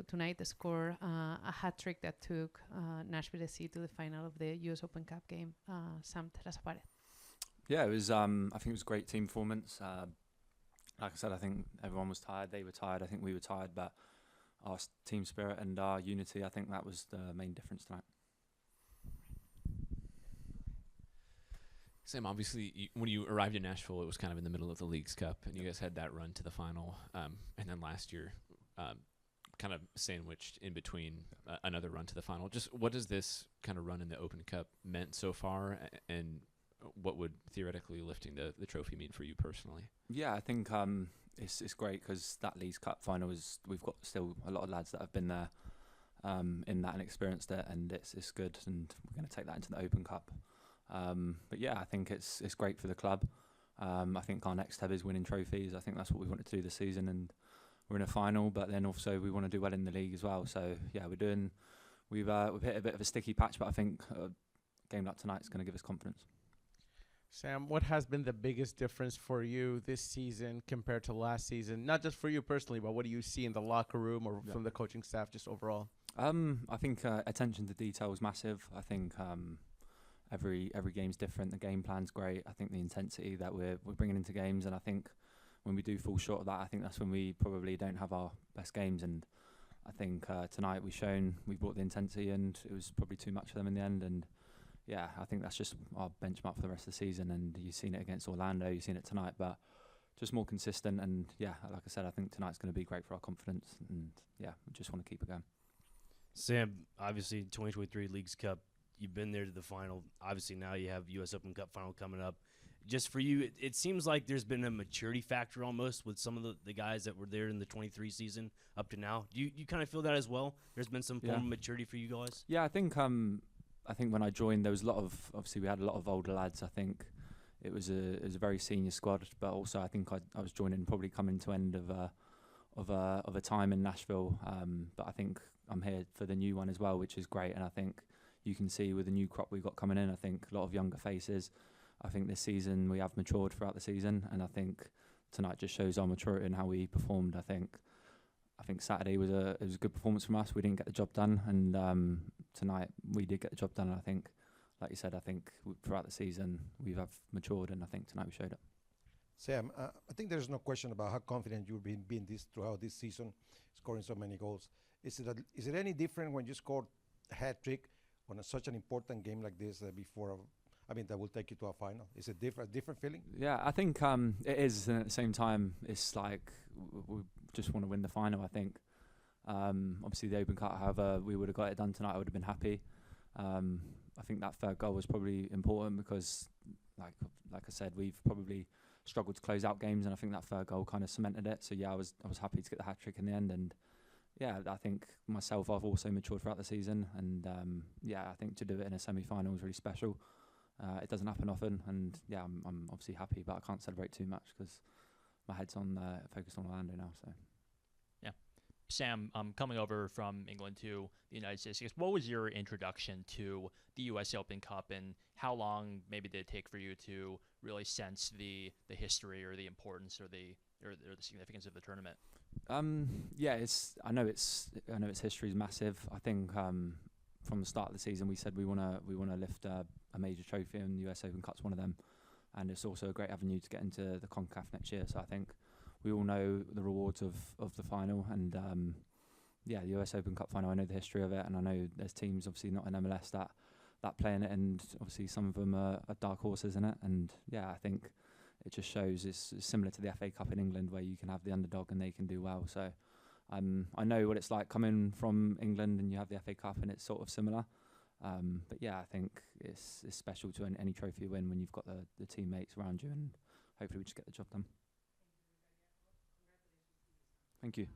tonight scored a hat trick that took Nashville SC to the final of the US Open Cup game. Sam, tell us about it. Yeah, it was. I think it was a great team performance. Like I said, I think everyone was tired. They were tired. I think we were tired, but our team spirit and our unity, I think that was the main difference tonight. Sam, obviously, when you arrived in Nashville, it was kind of in the middle of the Leagues Cup, and you guys had that run to the final. And then last year, kind of sandwiched in between another run to the final. Just what does this kind of run in the Open Cup meant so far, and what would theoretically lifting the trophy mean for you personally? Yeah, I think it's great because that Leagues Cup final we've got still a lot of lads that have been there in that and experienced it, and it's good, and we're going to take that into the Open Cup. But yeah, I think it's great for the club. I think our next step is winning trophies. I think that's what we wanted to do this season, and we're in a final. But then also we want to do well in the league as well. So yeah, we've hit a bit of a sticky patch, but I think a game like tonight's going to give us confidence. Sam, what has been the biggest difference for you this season compared to last season? Not just for you personally, but what do you see in the locker room or from the coaching staff just overall? I think attention to detail is massive. I think every game's different. The game plan's great. I think the intensity that we're bringing into games, and I think when we do fall short of that, I think that's when we probably don't have our best games. And I think tonight we brought the intensity, and it was probably too much for them in the end. And yeah, I think that's just our benchmark for the rest of the season. And you've seen it against Orlando, you've seen it tonight, but just more consistent. And yeah, like I said, I think tonight's going to be great for our confidence. And yeah, we just want to keep it going. Sam, obviously 2023 Leagues Cup, you've been there to the final. Obviously now you have US Open Cup final coming up. Just for you, it seems like there's been a maturity factor almost with some of the guys that were there in the 23 season up to now. Do you kind of feel that as well? There's been some form of maturity for you guys? Yeah, I think when I joined, there was obviously we had a lot of older lads. I think it was a very senior squad, but also I think I was joining probably coming to end of a time in Nashville. But I think I'm here for the new one as well, which is great. And I think you can see with the new crop we've got coming in, I think a lot of younger faces. I think this season we have matured throughout the season, and I think tonight just shows our maturity and how we performed. I think Saturday was a good performance from us. We didn't get the job done, and tonight we did get the job done. And I think, like you said, I think throughout the season we have matured, and I think tonight we showed it. Sam, I think there's no question about how confident you've been throughout this season, scoring so many goals. Is it any different when you scored a hat trick on such an important game like this that will take you to a final? Is it different feeling? Yeah, I think it is, and at the same time, it's like we just want to win the final. I think obviously the Open Cup, however, we would have got it done tonight. I would have been happy. I think that third goal was probably important because, like I said, we've probably struggled to close out games, and I think that third goal kind of cemented it. So yeah, I was happy to get the hat trick in the end, and yeah, I think myself, I've also matured throughout the season, and yeah, I think to do it in a semi-final was really special. It doesn't happen often, and yeah, I'm obviously happy, but I can't celebrate too much because my head's focused on Orlando now. So, yeah, Sam, coming over from England to the United States, I guess, what was your introduction to the U.S. Open Cup, and how long maybe did it take for you to really sense the history or the importance or the significance of the tournament? Yeah, I know its history is massive. I think from the start of the season we said we want to lift a major trophy, and the US Open Cup's one of them, and it's also a great avenue to get into the CONCACAF next year. So I think we all know the rewards of the final, and yeah, the US Open Cup final, I know the history of it, and I know there's teams obviously not in MLS that play in it, and obviously some of them are dark horses in it, and yeah, I think it just shows it's similar to the FA Cup in England, where you can have the underdog and they can do well. So I know what it's like coming from England, and you have the FA Cup, and it's sort of similar. But yeah, I think it's special to any trophy win when you've got the teammates around you, and hopefully we just get the job done. Thank you.